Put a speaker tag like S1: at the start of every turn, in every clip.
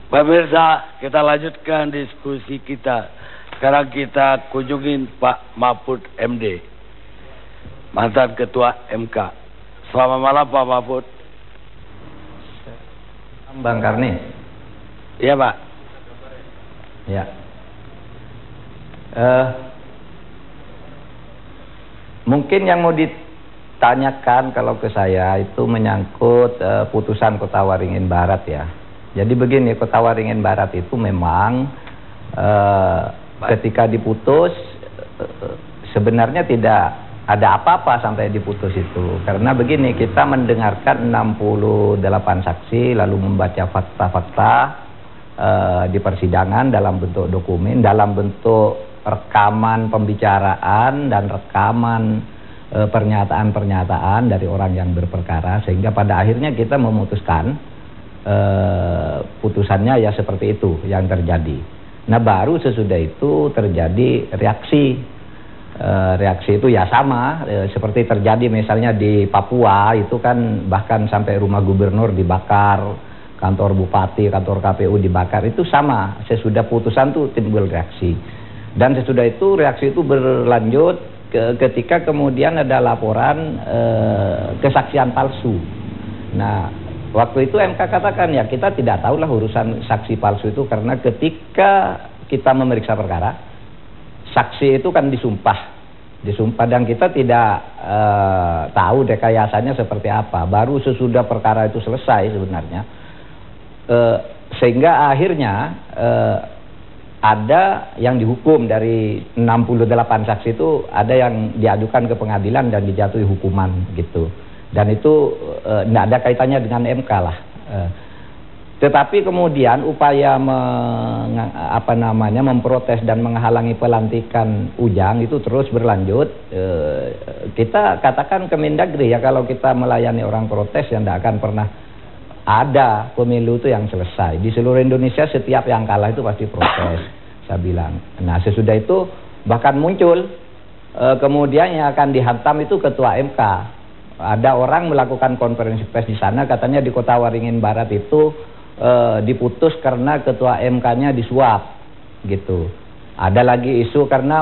S1: Pemirsa, kita lanjutkan diskusi kita. Sekarang kita kunjungin Pak Mahfud MD, mantan Ketua MK. Selamat malam Pak Mahfud.
S2: Bang Karni.
S1: Iya Pak.
S2: Ya. Mungkin yang mau ditanyakan kalau ke saya itu menyangkut putusan Kota Waringin Barat ya. Jadi begini, Kota Waringin Barat itu memang ketika diputus sebenarnya tidak ada apa-apa sampai diputus itu. Karena begini, kita mendengarkan 68 saksi lalu membaca fakta-fakta di persidangan dalam bentuk dokumen, dalam bentuk rekaman pembicaraan dan rekaman pernyataan-pernyataan dari orang yang berperkara, sehingga pada akhirnya kita memutuskan putusannya ya seperti itu yang terjadi. Nah baru sesudah itu terjadi reaksi. Reaksi itu ya sama seperti terjadi misalnya di Papua itu kan, bahkan sampai rumah gubernur dibakar, kantor bupati, kantor KPU dibakar, itu sama. Sesudah putusan tuh timbul reaksi. Dan sesudah itu reaksi itu berlanjut ketika kemudian ada laporan kesaksian palsu. Nah waktu itu MK katakan ya kita tidak tahulah urusan saksi palsu itu, karena ketika kita memeriksa perkara, saksi itu kan disumpah dan kita tidak tahu rekayasanya seperti apa. Baru sesudah perkara itu selesai sebenarnya, sehingga akhirnya ada yang dihukum dari 68 saksi itu, ada yang diadukan ke pengadilan dan dijatuhi hukuman gitu. Dan itu tidak ada kaitannya dengan MK lah. Tetapi kemudian upaya memprotes dan menghalangi pelantikan Ujang itu terus berlanjut. Kita katakan ke Mendagri ya, kalau kita melayani orang protes yang tidak akan pernah ada pemilu itu yang selesai. Di seluruh Indonesia setiap yang kalah itu pasti protes, saya bilang. Nah sesudah itu bahkan muncul kemudian yang akan dihantam itu Ketua MK. Ada orang melakukan konferensi pers di sana, katanya di Kota Waringin Barat itu diputus karena Ketua MK-nya disuap gitu. Ada lagi isu karena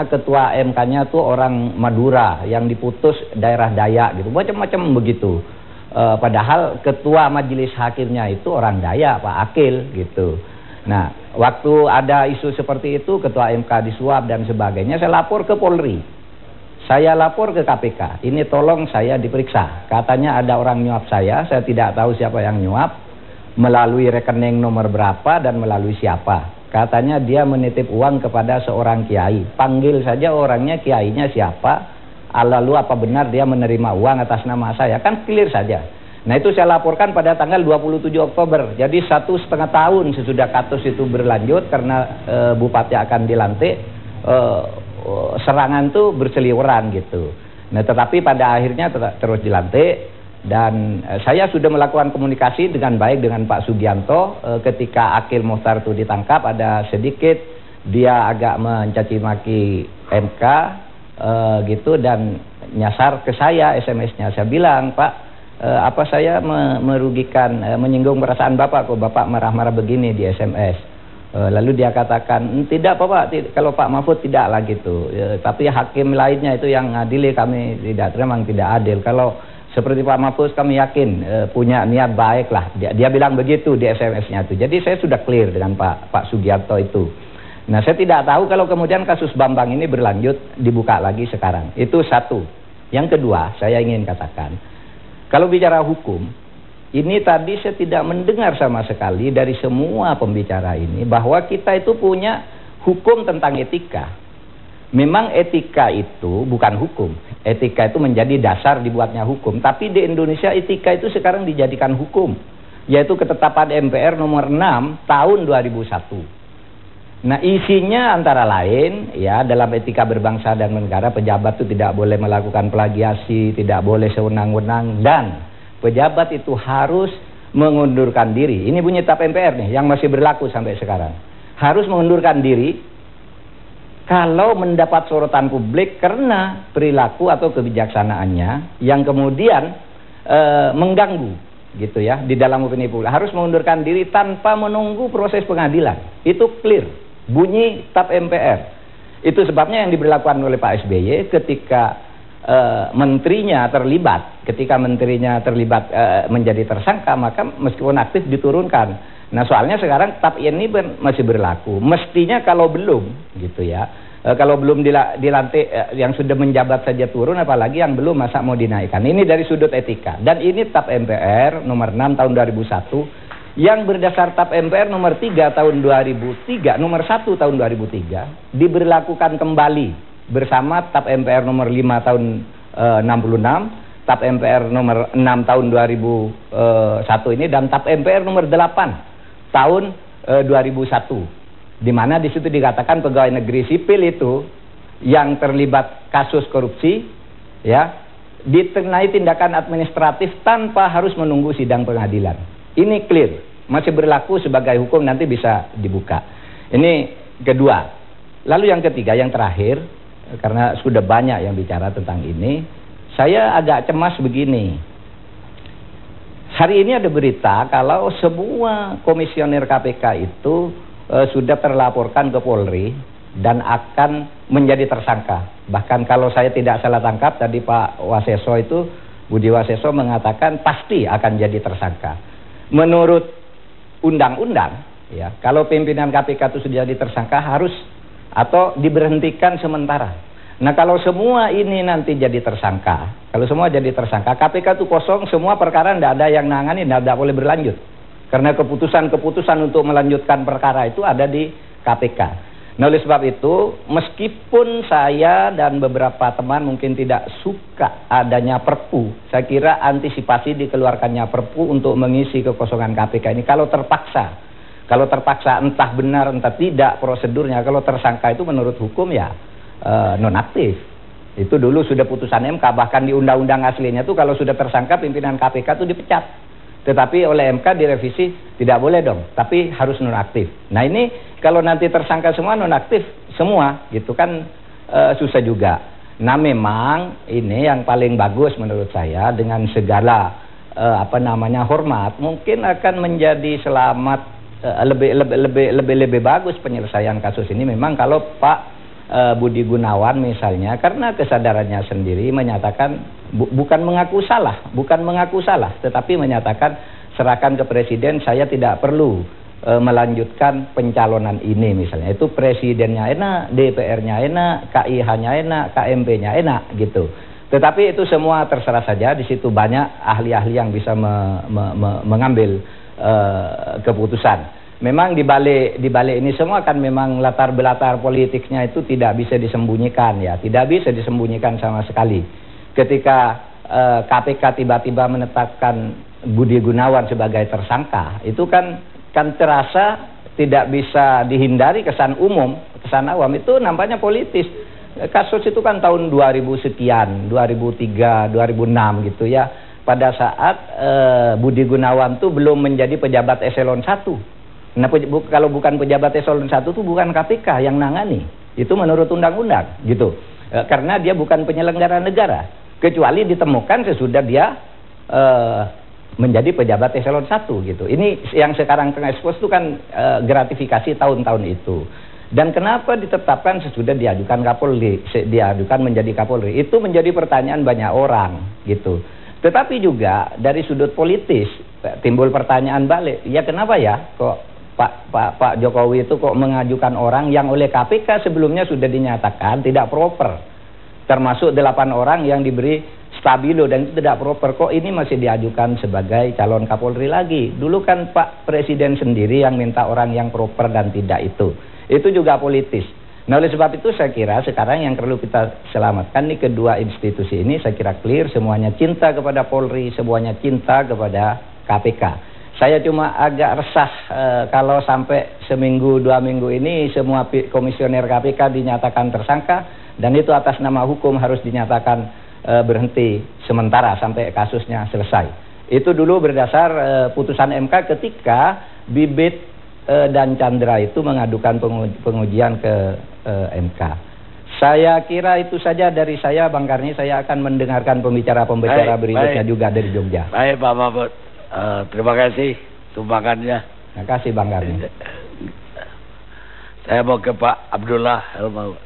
S2: Ketua MK-nya tuh orang Madura yang diputus daerah Dayak gitu, macam-macam begitu. Padahal Ketua Majelis Hakimnya itu orang Dayak, Pak Akil gitu. Nah waktu ada isu seperti itu, Ketua MK disuap dan sebagainya, saya lapor ke Polri. Saya lapor ke KPK, ini tolong saya diperiksa. Katanya ada orang nyuap saya tidak tahu siapa yang nyuap, melalui rekening nomor berapa dan melalui siapa. Katanya dia menitip uang kepada seorang kiai. Panggil saja orangnya, kiainya siapa, lalu apa benar dia menerima uang atas nama saya, kan clear saja. Nah itu saya laporkan pada tanggal 27 Oktober. Jadi 1,5 tahun sesudah kasus itu berlanjut karena bupati akan dilantik. Serangan tuh berseliweran gitu. Nah tetapi pada akhirnya terus dilantik, dan saya sudah melakukan komunikasi dengan baik dengan Pak Sugianto. Ketika Akil Muhtar itu ditangkap, ada sedikit dia agak mencaci maki MK gitu, dan nyasar ke saya SMS-nya. Saya bilang, Pak, apa saya merugikan, menyinggung perasaan Bapak, kok Bapak marah-marah begini di SMS. Lalu dia katakan, tidak Pak, kalau Pak Mahfud tidaklah gitu. Tapi hakim lainnya itu yang adili, kami tidak terima, tidak adil. Kalau seperti Pak Mahfud kami yakin punya niat baik lah. Dia bilang begitu di SMS-nya itu. Jadi saya sudah clear dengan Pak Sugiarto itu. Nah saya tidak tahu kalau kemudian kasus Bambang ini berlanjut, dibuka lagi sekarang. Itu satu. Yang kedua, saya ingin katakan, kalau bicara hukum, ini tadi saya tidak mendengar sama sekali dari semua pembicara ini bahwa kita itu punya hukum tentang etika. Memang etika itu bukan hukum. Etika itu menjadi dasar dibuatnya hukum. Tapi di Indonesia etika itu sekarang dijadikan hukum. Yaitu ketetapan MPR nomor 6 tahun 2001. Nah isinya antara lain ya, dalam etika berbangsa dan negara, pejabat itu tidak boleh melakukan plagiasi, tidak boleh sewenang-wenang, dan pejabat itu harus mengundurkan diri. Ini bunyi TAP MPR nih yang masih berlaku sampai sekarang. Harus mengundurkan diri kalau mendapat sorotan publik karena perilaku atau kebijaksanaannya yang kemudian mengganggu gitu ya, di dalam opini publik harus mengundurkan diri tanpa menunggu proses pengadilan. Itu clear, bunyi TAP MPR. Itu sebabnya yang diberlakukan oleh Pak SBY ketika menterinya terlibat, menjadi tersangka, maka meskipun aktif diturunkan. Nah, soalnya sekarang TAP ini masih berlaku. Mestinya kalau belum, gitu ya, kalau belum dilantik, yang sudah menjabat saja turun, apalagi yang belum, masa mau dinaikkan. Ini dari sudut etika. Dan ini TAP MPR nomor 6 tahun 2001, yang berdasar TAP MPR nomor 3 tahun 2003, nomor 1 tahun 2003, diberlakukan kembali bersama TAP MPR nomor 5 tahun 66, TAP MPR nomor 6 tahun 2001 ini, dan TAP MPR nomor 8 tahun 2001, di mana di situ dikatakan pegawai negeri sipil itu yang terlibat kasus korupsi, ya, dikenai tindakan administratif tanpa harus menunggu sidang pengadilan. Ini clear, masih berlaku sebagai hukum, nanti bisa dibuka. Ini kedua. Lalu yang ketiga, yang terakhir, karena sudah banyak yang bicara tentang ini, saya agak cemas begini. Hari ini ada berita kalau semua komisioner KPK itu sudah terlaporkan ke Polri dan akan menjadi tersangka. Bahkan kalau saya tidak salah tangkap, tadi Pak Waseso itu, Budi Waseso mengatakan pasti akan jadi tersangka. Menurut undang-undang, ya, kalau pimpinan KPK itu sudah jadi tersangka harus atau diberhentikan sementara. Nah, kalau semua ini nanti jadi tersangka, KPK itu kosong, semua perkara tidak ada yang nangani, tidak boleh berlanjut. Karena keputusan untuk melanjutkan perkara itu ada di KPK. Nah, oleh sebab itu, meskipun saya dan beberapa teman mungkin tidak suka adanya Perpu, saya kira antisipasi dikeluarkannya Perpu untuk mengisi kekosongan KPK ini, kalau terpaksa entah benar entah tidak prosedurnya, kalau tersangka itu menurut hukum ya nonaktif. Itu dulu sudah putusan MK, bahkan di undang-undang aslinya tuh kalau sudah tersangka pimpinan KPK tuh dipecat. Tetapi oleh MK direvisi, tidak boleh dong, tapi harus nonaktif. Nah, ini kalau nanti tersangka semua nonaktif semua, gitu kan susah juga. Nah, memang ini yang paling bagus menurut saya, dengan segala hormat, mungkin akan menjadi selamat, lebih bagus penyelesaian kasus ini memang kalau Pak Budi Gunawan misalnya, karena kesadarannya sendiri menyatakan bukan mengaku salah, tetapi menyatakan serahkan ke presiden, saya tidak perlu melanjutkan pencalonan ini misalnya. Itu presidennya enak, DPR-nya enak, KIH-nya enak, KMP-nya enak gitu. Tetapi itu semua terserah saja, di situ banyak ahli-ahli yang bisa mengambil keputusan. Memang di balik ini semua kan memang latar belakang politiknya itu tidak bisa disembunyikan, ya, tidak bisa disembunyikan sama sekali. Ketika KPK tiba-tiba menetapkan Budi Gunawan sebagai tersangka, itu kan terasa tidak bisa dihindari kesan umum, kesan awam itu nampaknya politis. Kasus itu kan tahun 2000 sekian, 2003, 2006 gitu ya. Pada saat Budi Gunawan tuh belum menjadi pejabat eselon 1. Nah, kalau bukan pejabat eselon 1 itu bukan KPK yang nangani. Itu menurut undang-undang gitu. Karena dia bukan penyelenggara negara, kecuali ditemukan sesudah dia menjadi pejabat eselon 1 gitu. Ini yang sekarang terekspos itu kan gratifikasi tahun-tahun itu. Dan kenapa ditetapkan sesudah diajukan Kapolri, diajukan menjadi Kapolri? Itu menjadi pertanyaan banyak orang gitu. Tetapi juga dari sudut politis timbul pertanyaan balik. Ya, kenapa ya kok Pak Jokowi itu kok mengajukan orang yang oleh KPK sebelumnya sudah dinyatakan tidak proper, termasuk 8 orang yang diberi stabilo dan itu tidak proper, kok ini masih diajukan sebagai calon Kapolri lagi? Dulu kan Pak Presiden sendiri yang minta orang yang proper dan tidak itu juga politis. Nah, oleh sebab itu saya kira sekarang yang perlu kita selamatkan nih kedua institusi ini, saya kira clear, semuanya cinta kepada Polri, semuanya cinta kepada KPK. Saya cuma agak resah kalau sampai seminggu 2 minggu ini semua komisioner KPK dinyatakan tersangka dan itu atas nama hukum harus dinyatakan berhenti sementara sampai kasusnya selesai. Itu dulu berdasar putusan MK ketika Bibit dan Chandra itu mengadukan pengujian ke MK. Saya kira itu saja dari saya, Bang Karni. Saya akan mendengarkan pembicara berikutnya juga dari Jogja.
S1: Baik, Pak Mahfud. Terima kasih tumpangannya.
S2: Terima kasih Bang Karni.
S1: Saya mau ke Pak Abdullah Helmawan.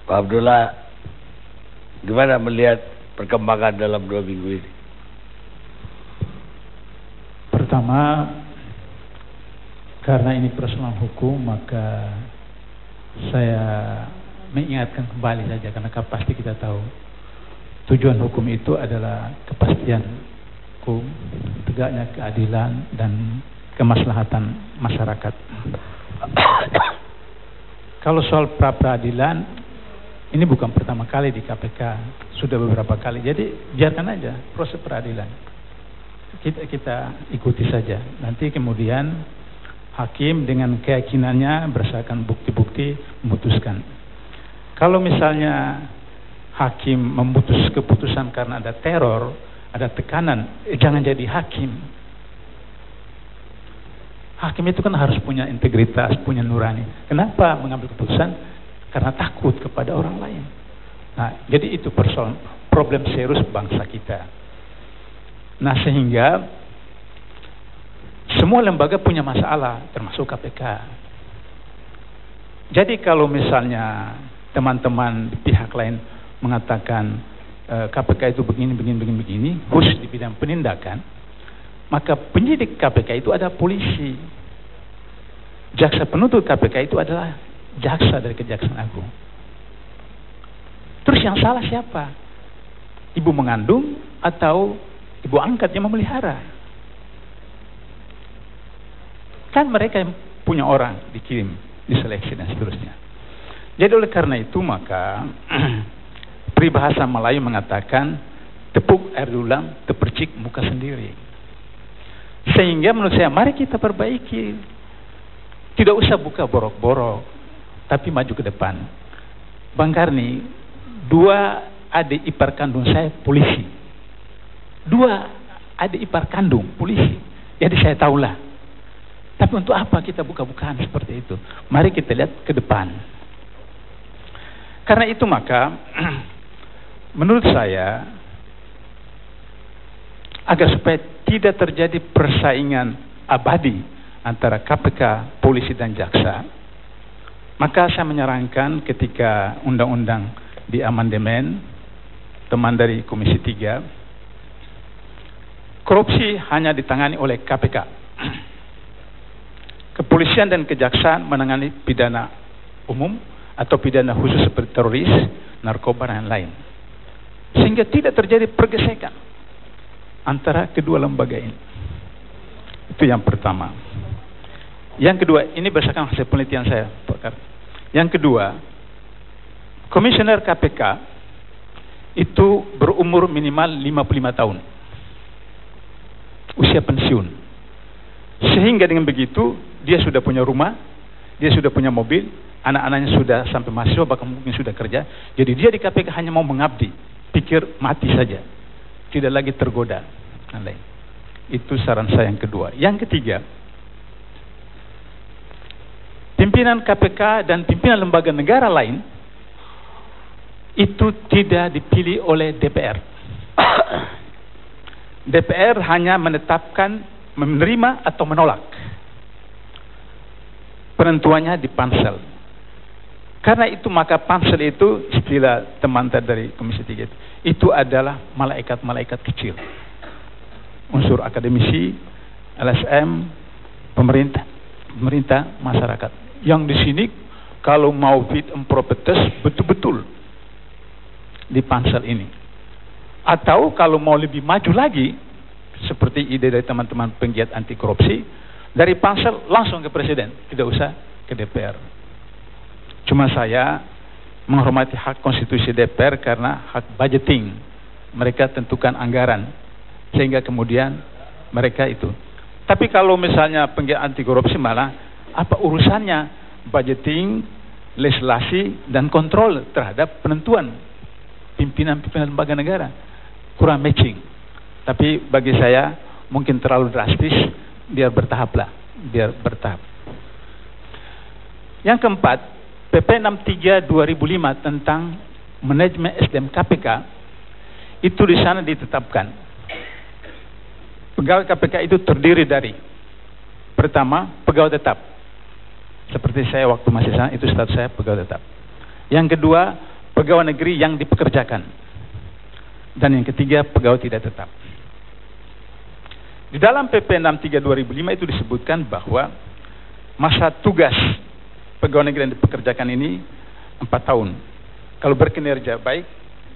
S1: Pak Abdullah, gimana melihat perkembangan dalam 2 minggu ini?
S3: Pertama, karena ini persoalan hukum, maka saya mengingatkan kembali saja, karena pasti kita tahu tujuan hukum itu adalah kepastian hukum, tegaknya keadilan dan kemaslahatan masyarakat. Kalau soal pra-peradilan, ini bukan pertama kali di KPK, sudah beberapa kali. Jadi biarkan aja proses peradilan. Kita ikuti saja. Nanti kemudian hakim dengan keyakinannya berdasarkan bukti-bukti memutuskan. Kalau misalnya hakim memutus keputusan karena ada teror, ada tekanan, jangan jadi hakim. Hakim itu kan harus punya integritas, punya nurani. Kenapa mengambil keputusan? Karena takut kepada orang lain. Nah, jadi itu persoalan problem serius bangsa kita. Nah, sehingga semua lembaga punya masalah, termasuk KPK. Jadi kalau misalnya teman-teman di pihak lain mengatakan KPK itu begini, khusus di bidang penindakan, maka penyidik KPK itu ada polisi. Jaksa penuntut KPK itu adalah jaksa dari Kejaksaan Agung. Terus yang salah siapa? Ibu mengandung atau ibu angkat yang memelihara? Kan mereka yang punya orang dikirim, diseleksi dan seterusnya. Jadi oleh karena itu maka peribahasa Melayu mengatakan tepuk air dulang, tepercik muka sendiri. Sehingga menurut saya mari kita perbaiki. Tidak usah buka borok-borok, tapi maju ke depan. Bang Karni, 2 adik ipar kandung saya polisi. 2 adik ipar kandung polisi. Jadi saya tahulah. Tapi untuk apa kita buka-bukaan seperti itu? Mari kita lihat ke depan. Karena itu maka menurut saya agar supaya tidak terjadi persaingan abadi antara KPK, polisi dan jaksa, maka saya menyarankan ketika undang-undang di amandemen, teman dari Komisi 3, korupsi hanya ditangani oleh KPK. Kepolisian dan kejaksaan menangani pidana umum atau pidana khusus seperti teroris, narkoba dan lain. Sehingga tidak terjadi pergesekan antara kedua lembaga ini. Itu yang pertama. Yang kedua, ini berdasarkan hasil penelitian saya, Pak Karni. Yang kedua, komisioner KPK itu berumur minimal 55 tahun. Usia pensiun. Sehingga dengan begitu, dia sudah punya rumah, dia sudah punya mobil, anak-anaknya sudah sampai mahasiswa, bahkan mungkin sudah kerja. Jadi dia di KPK hanya mau mengabdi, pikir mati saja, tidak lagi tergoda dan lain. Itu saran saya yang kedua. Yang ketiga, pimpinan KPK dan pimpinan lembaga negara lain itu tidak dipilih oleh DPR. DPR hanya menetapkan menerima atau menolak. Penentuannya di pansel. Karena itu maka pansel itu, istilah teman dari Komisi 3 itu adalah malaikat-malaikat kecil. Unsur akademisi, LSM, pemerintah, masyarakat. Yang di sini kalau mau fit and proper test betul-betul di pansel ini. Atau kalau mau lebih maju lagi, seperti ide dari teman-teman penggiat anti korupsi, dari pansel langsung ke presiden, tidak usah ke DPR. Cuma saya menghormati hak konstitusi DPR karena hak budgeting. Mereka tentukan anggaran, sehingga kemudian mereka itu. Tapi kalau misalnya penggiat anti korupsi malah apa urusannya budgeting, legislasi dan kontrol terhadap penentuan pimpinan-pimpinan lembaga negara? Kurang matching. Tapi bagi saya mungkin terlalu drastis, biar bertahap lah, biar bertahap. Yang keempat, PP 63 2005 tentang manajemen SDM KPK itu di sana ditetapkan pegawai KPK itu terdiri dari, pertama, pegawai tetap. Seperti saya waktu masih sana, itu status saya pegawai tetap. Yang kedua, pegawai negeri yang dipekerjakan. Dan yang ketiga, pegawai tidak tetap. Di dalam PP 63 2005 itu disebutkan bahwa masa tugas pegawai negeri yang dipekerjakan ini 4 tahun. Kalau berkinerja baik,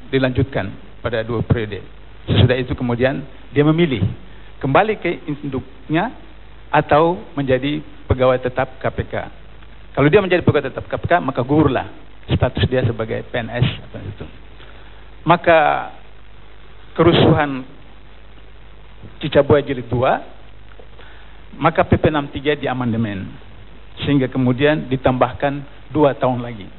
S3: dilanjutkan pada 2 periode. Sesudah itu kemudian dia memilih kembali ke induknya atau menjadi pegawai tetap KPK. Kalau dia menjadi pegawai tetap KPK, maka gugurlah status dia sebagai PNS atau itu. Maka kerusuhan Cicabuaya Jilid 2, maka PP 63 diamandemen sehingga kemudian ditambahkan 2 tahun lagi.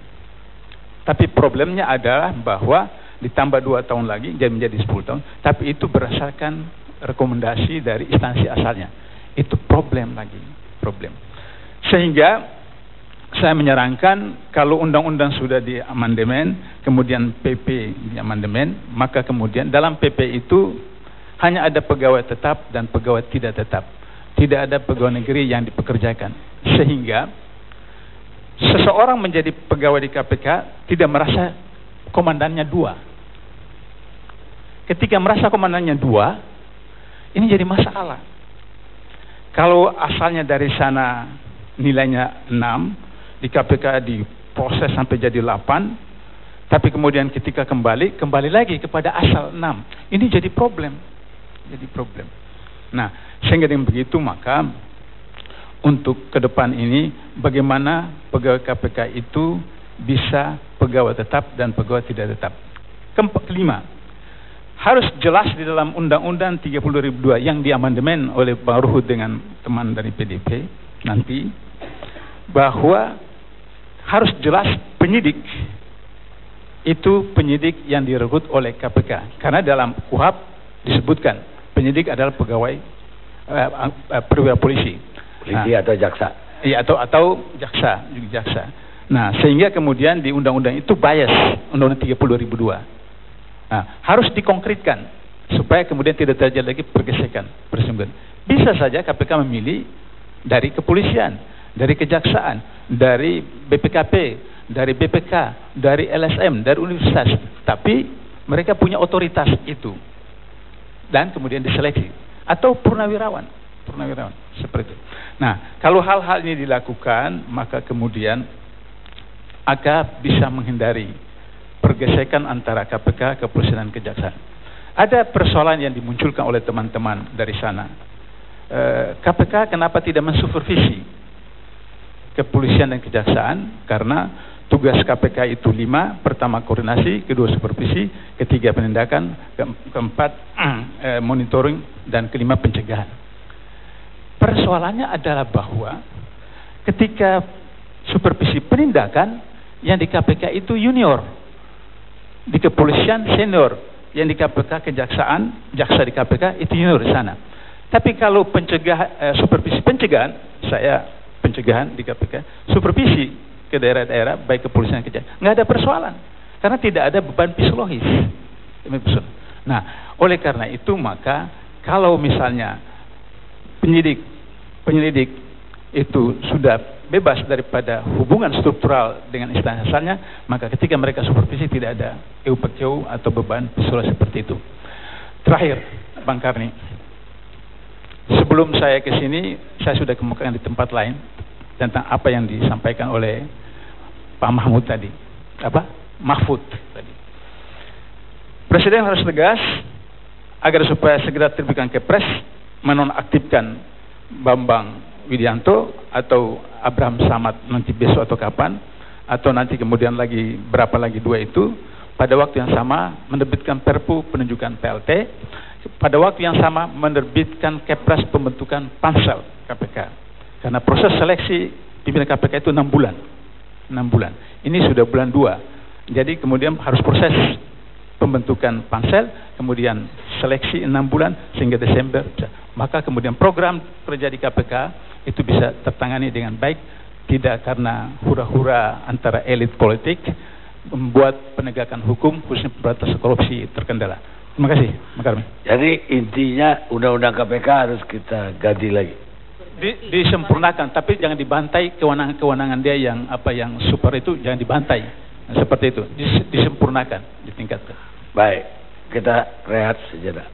S3: Tapi problemnya adalah bahwa ditambah 2 tahun lagi jadi menjadi 10 tahun, tapi itu berdasarkan rekomendasi dari instansi asalnya. Itu problem lagi, problem. Sehingga saya menyarankan kalau undang-undang sudah diamandemen, kemudian PP diamandemen, maka kemudian dalam PP itu hanya ada pegawai tetap dan pegawai tidak tetap. Tidak ada pegawai negeri yang dipekerjakan. Sehingga seseorang menjadi pegawai di KPK tidak merasa komandannya 2. Ketika merasa komandannya 2, ini jadi masalah. Kalau asalnya dari sana nilainya 6, di KPK diproses sampai jadi 8, tapi kemudian ketika kembali lagi kepada asal 6. Ini jadi problem. Nah, sehingga dengan begitu maka untuk ke depan ini bagaimana pegawai KPK itu bisa pegawai tetap dan pegawai tidak tetap. Kelima, harus jelas di dalam Undang-Undang 30 2002 yang diamandemen oleh Bang Ruhut dengan teman dari PDP nanti, bahwa harus jelas penyidik itu penyidik yang direkrut oleh KPK. Karena dalam KUHP disebutkan penyidik adalah pegawai perwira polisi.
S1: Atau jaksa.
S3: Iya, atau jaksa. Nah, sehingga kemudian di undang-undang itu bias, Undang-Undang 30 2002. Nah, harus dikonkretkan supaya kemudian tidak terjadi lagi pergesekan, persinggungan. Bisa saja KPK memilih dari kepolisian, dari kejaksaan, dari BPKP, dari BPK, dari LSM, dari universitas, tapi mereka punya otoritas itu dan kemudian diseleksi, atau purnawirawan seperti itu. Nah, kalau hal-hal ini dilakukan, maka kemudian akan bisa menghindari pergesekan antara KPK, kepolisian dan kejaksaan. Ada persoalan yang dimunculkan oleh teman-teman dari sana. KPK kenapa tidak mensupervisi kepolisian dan kejaksaan? Karena tugas KPK itu 5, pertama koordinasi, kedua supervisi, ketiga penindakan, keempat monitoring, dan kelima pencegahan. Persoalannya adalah bahwa ketika supervisi penindakan yang di KPK itu junior, di kepolisian senior, yang di KPK kejaksaan, jaksa di KPK itu junior di sana. Tapi kalau supervisi pencegahan, saya pencegahan di KPK, supervisi ke daerah-daerah baik kepolisian dan kejaksaan, nggak ada persoalan karena tidak ada beban psikologis. Nah, oleh karena itu maka kalau misalnya penyidik itu sudah bebas daripada hubungan struktural dengan instansi asalnya, maka ketika mereka supervisi tidak ada EUPKU atau beban psikologis seperti itu. Terakhir, Bang Karni, sebelum saya ke sini, saya sudah kemukakan di tempat lain tentang apa yang disampaikan oleh Pak Mahfud tadi. Presiden harus tegas agar supaya segera terbitkan Kepres menonaktifkan Bambang Widianto atau Abraham Samad nanti besok atau kapan, atau nanti kemudian lagi berapa lagi 2 itu, pada waktu yang sama menerbitkan Perpu penunjukan PLT, pada waktu yang sama menerbitkan Kepres pembentukan Pansel KPK, karena proses seleksi pimpinan KPK itu 6 bulan. Ini sudah bulan 2, jadi kemudian harus proses pembentukan Pansel, kemudian seleksi 6 bulan sehingga Desember, maka kemudian program kerja di KPK itu bisa tertangani dengan baik, tidak karena hura-hura antara elit politik membuat penegakan hukum khususnya pemberantasan korupsi terkendala. Terima kasih, Pak Karmi.
S1: Jadi intinya undang-undang KPK harus kita ganti lagi.
S3: Disempurnakan, tapi jangan dibantai kewenangan-kewenangan dia yang super itu, jangan dibantai. Nah, seperti itu, disempurnakan, ditingkatkan.
S1: Baik, kita rehat sejenak.